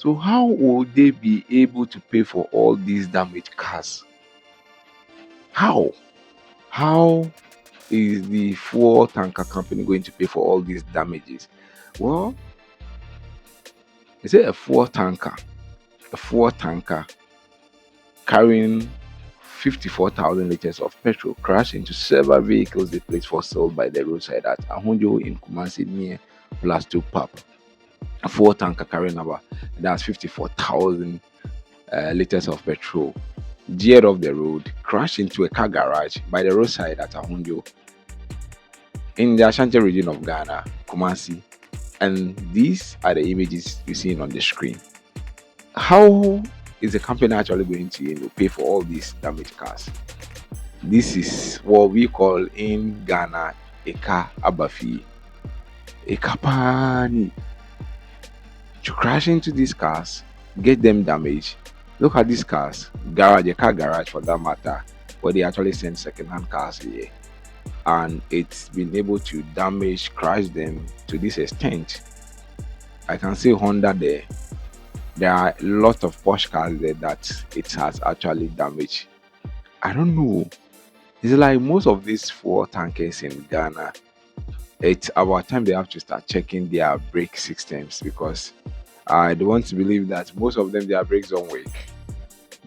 So how will they be able to pay for all these damaged cars? How? How is the fuel tanker company going to pay for all these damages? Well, is it a fuel tanker? A fuel tanker carrying 54,000 liters of petrol crashed into several vehicles they placed for sale by the roadside at Ahunjo in Kumasi near Plasto Pub. A fuel tanker carrying about that's 54,000 liters of petrol veered off the road, crashed into a car garage by the roadside at Ahunjo in the Ashanti region of Ghana, Kumasi. And these are the images you're seeing on the screen. How is the company actually going to pay for all these damaged cars? This is what we call in Ghana a car abafi, a kapani. To crash into these cars, get them damaged. Look at these cars, garage, a car garage for that matter, where they actually send second-hand cars here, and it's been able to damage, crash them to this extent. I can see Honda there. There are a lot of Porsche cars there that it has actually damaged. I don't know. It's like most of these fuel tankers in Ghana, it's about time they have to start checking their brake systems, because I don't want to believe that most of them their brakes don't work.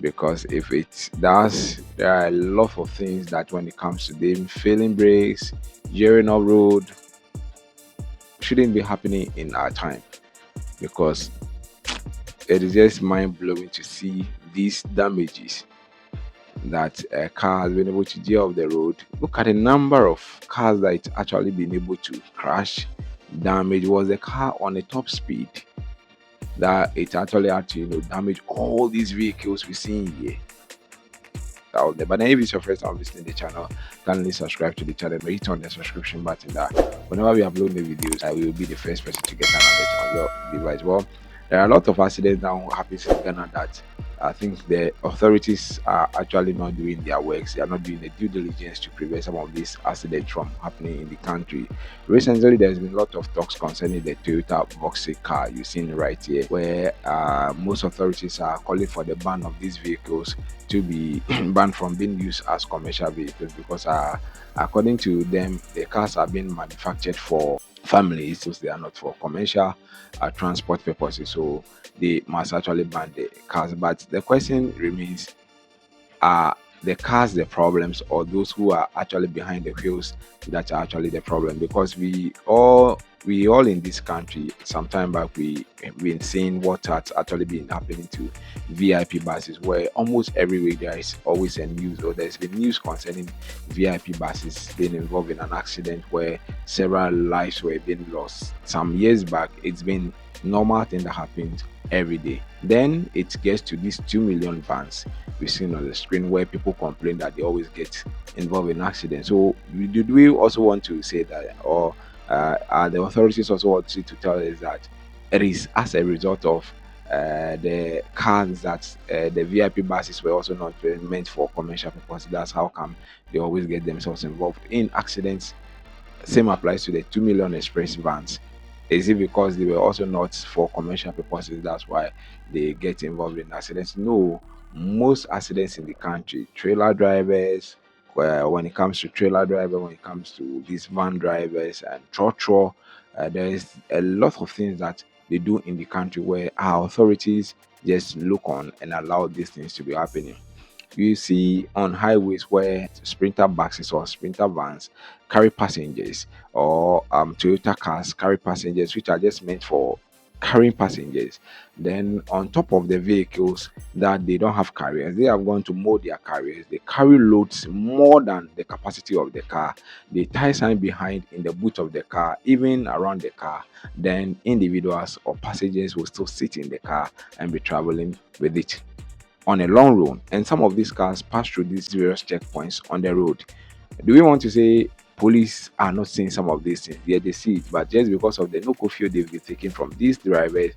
Because if it does, there are a lot of things that when it comes to them failing brakes, gearing off road, shouldn't be happening in our time. Because it is just mind blowing to see these damages that a car has been able to gear off the road. Look at the number of cars that it's actually been able to crash, damage. Was the car on a top speed that it actually had to damage all these vehicles we see here out there. But then if it's your first time visiting the channel, kindly subscribe to the channel, hit on the subscription button that whenever we upload the videos, I will be the first person to get an alert on your device. Well, there are a lot of accidents now happening in Ghana that I think the authorities are actually not doing their works. They are not doing the due diligence to prevent some of these accidents from happening in the country. Recently, there's been a lot of talks concerning the Toyota Vauxhall car you've seen right here, where most authorities are calling for the ban of these vehicles to be banned from being used as commercial vehicles, because according to them, the cars are being manufactured for families, so they are not for commercial transport purposes, so they must actually ban the cars. But the question remains, are the cars the problems, or those who are actually behind the wheels that are actually the problem? Because we all in this country, some time back, we've been seeing what has actually been happening to VIP buses, where almost every week there is always a news, or there's been news concerning VIP buses being involved in an accident where several lives were being lost. Some years back, it's been normal thing that happens every day. Then it gets to these 2 million vans we've seen on the screen, where people complain that they always get involved in accidents. So did we also want to say that, or are the authorities also want to tell us that it is as a result of the cars that the VIP buses were also not meant for commercial purposes? That's how come they always get themselves involved in accidents. Same applies to the 2 million express vans. Is it because they were also not for commercial purposes, that's why they get involved in accidents? No, most accidents in the country, trailer drivers, when it comes to trailer driver, when it comes to these van drivers and trotro, there is a lot of things that they do in the country where our authorities just look on and allow these things to be happening. You see on highways where sprinter buses or sprinter vans carry passengers, or Toyota cars carry passengers, which are just meant for carrying passengers. Then on top of the vehicles that they don't have carriers, they have gone to mold their carriers. They carry loads more than the capacity of the car. They tie sign behind in the boot of the car, even around the car. Then individuals or passengers will still sit in the car and be traveling with it on a long road. And some of these cars pass through these various checkpoints on the road. Do we want to say police are not seeing some of these things? Yeah, they see it, but just because of the no curfew they've been taking from these drivers,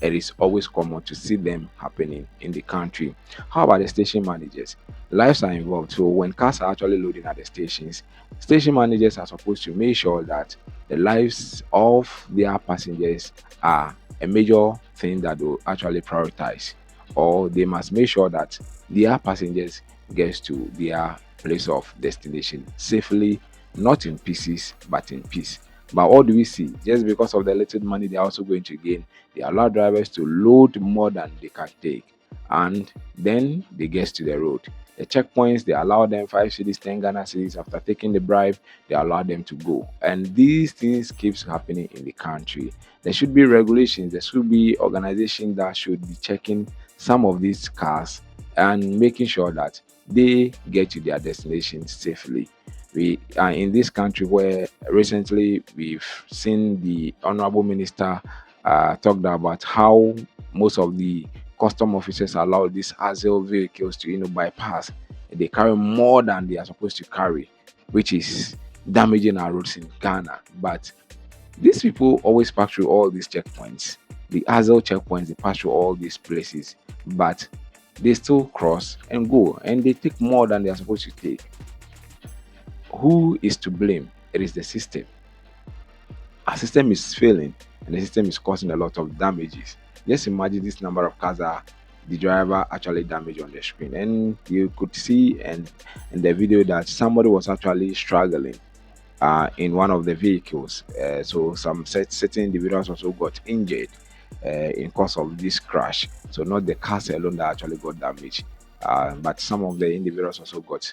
it is always common to see them happening in the country. How about the station managers? Lives are involved. So when cars are actually loading at the stations, station managers are supposed to make sure that the lives of their passengers are a major thing that will actually prioritize, or they must make sure that their passengers gets to their place of destination safely, not in pieces but in peace. But what do we see? Just because of the little money they're also going to gain, they allow drivers to load more than they can take, and then they get to the road. The checkpoints, they allow them 5 cities, 10 Ghana cities. After taking the bribe, they allow them to go. And these things keeps happening in the country. There should be regulations. There should be organizations that should be checking some of these cars and making sure that they get to their destinations safely. We are in this country where recently we've seen the honorable minister talked about how most of the custom officers allow these Hazel vehicles to bypass. They carry more than they are supposed to carry, which is damaging our roads in Ghana. But these people always pass through all these checkpoints. The Hazel checkpoints, they pass through all these places, but they still cross and go, and they take more than they are supposed to take. Who is to blame? It is the system. Our system is failing, and the system is causing a lot of damages. Just imagine this number of cars are the driver actually damaged on the screen, and you could see and in the video that somebody was actually struggling in one of the vehicles. So some certain individuals also got injured in cause of this crash. So not the cars alone that actually got damaged, but some of the individuals also got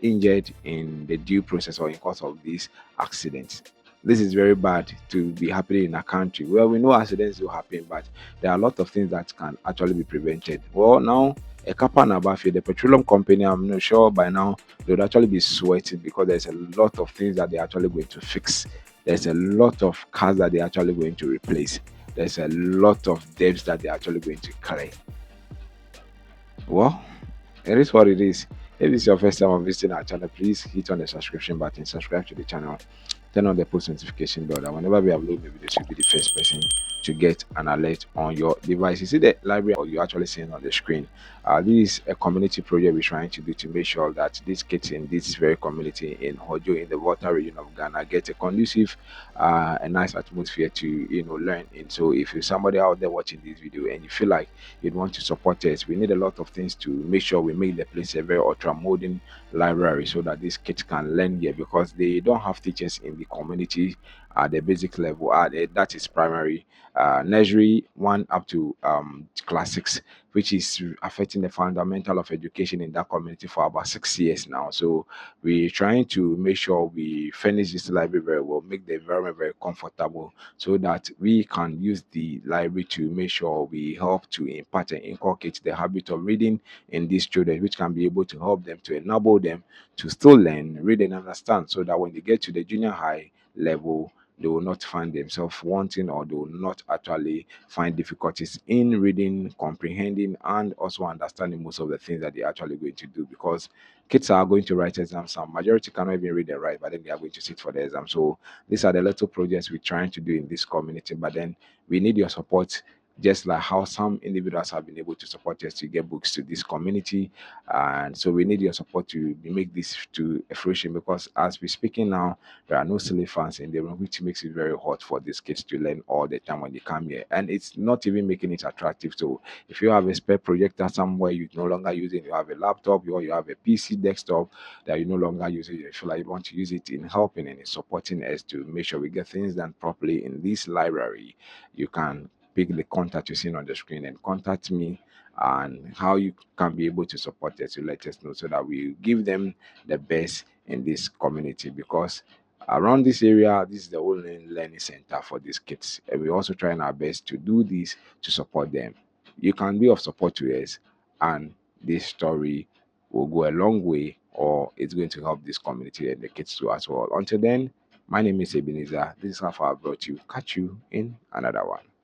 injured in the due process or in cause of this accident. This is very bad to be happening in a country where we know accidents will happen, but there are a lot of things that can actually be prevented. Well, now a Kappa and Abafi, the petroleum company, I'm not sure by now they would actually be sweating because there's a lot of things that they're actually going to fix. There's a lot of cars that they're actually going to replace. There's a lot of debts that they're actually going to clear. Well, it is what it is. If this is your first time of visiting our channel, please hit on the subscription button, subscribe to the channel, turn on the post notification bell, that whenever we upload the videos, you'll be the first person to get an alert on your device. You see the library or you actually seeing on the screen. This is a community project we're trying to do to make sure that these kids in this very community in Hojo, in the water region of Ghana, get a conducive, a nice atmosphere to learn in. So if you're somebody out there watching this video and you feel like you'd want to support us, we need a lot of things to make sure we make the place a very ultra modern library so that these kids can learn here, because they don't have teachers in the community at the basic level. That is primary, nursery 1 up to class 6, which is affecting the fundamental of education in that community for about 6 years now. So we're trying to make sure we furnish this library very well, make the environment very comfortable, so that we can use the library to make sure we help to impart and inculcate the habit of reading in these children, which can be able to help them, to enable them to still learn, read, and understand, so that when they get to the junior high level, they will not find themselves wanting, or they will not actually find difficulties in reading, comprehending, and also understanding most of the things that they're actually going to do. Because kids are going to write exams, some majority cannot even read and write, but then they are going to sit for the exam. So these are the little projects we're trying to do in this community, but then we need your support, just like how some individuals have been able to support us to get books to this community. And so we need your support to make this to a fruition, because as we're speaking now, there are no silly fans in the room, which makes it very hot for these kids to learn all the time when they come here. And it's not even making it attractive. So if you have a spare projector somewhere you no longer using, you have a laptop or you have a PC desktop that you no longer use it, you feel like you want to use it in helping and in supporting us to make sure we get things done properly in this library, you can pick the contact you see on the screen and contact me, and how you can be able to support us to let us know, so that we give them the best in this community. Because around this area, this is the only learning center for these kids, and we're also trying our best to do this to support them. You can be of support to us, and this story will go a long way, or it's going to help this community and the kids too as well. Until then, my name is Ebenezer. This is how far I brought you. Catch you in another one.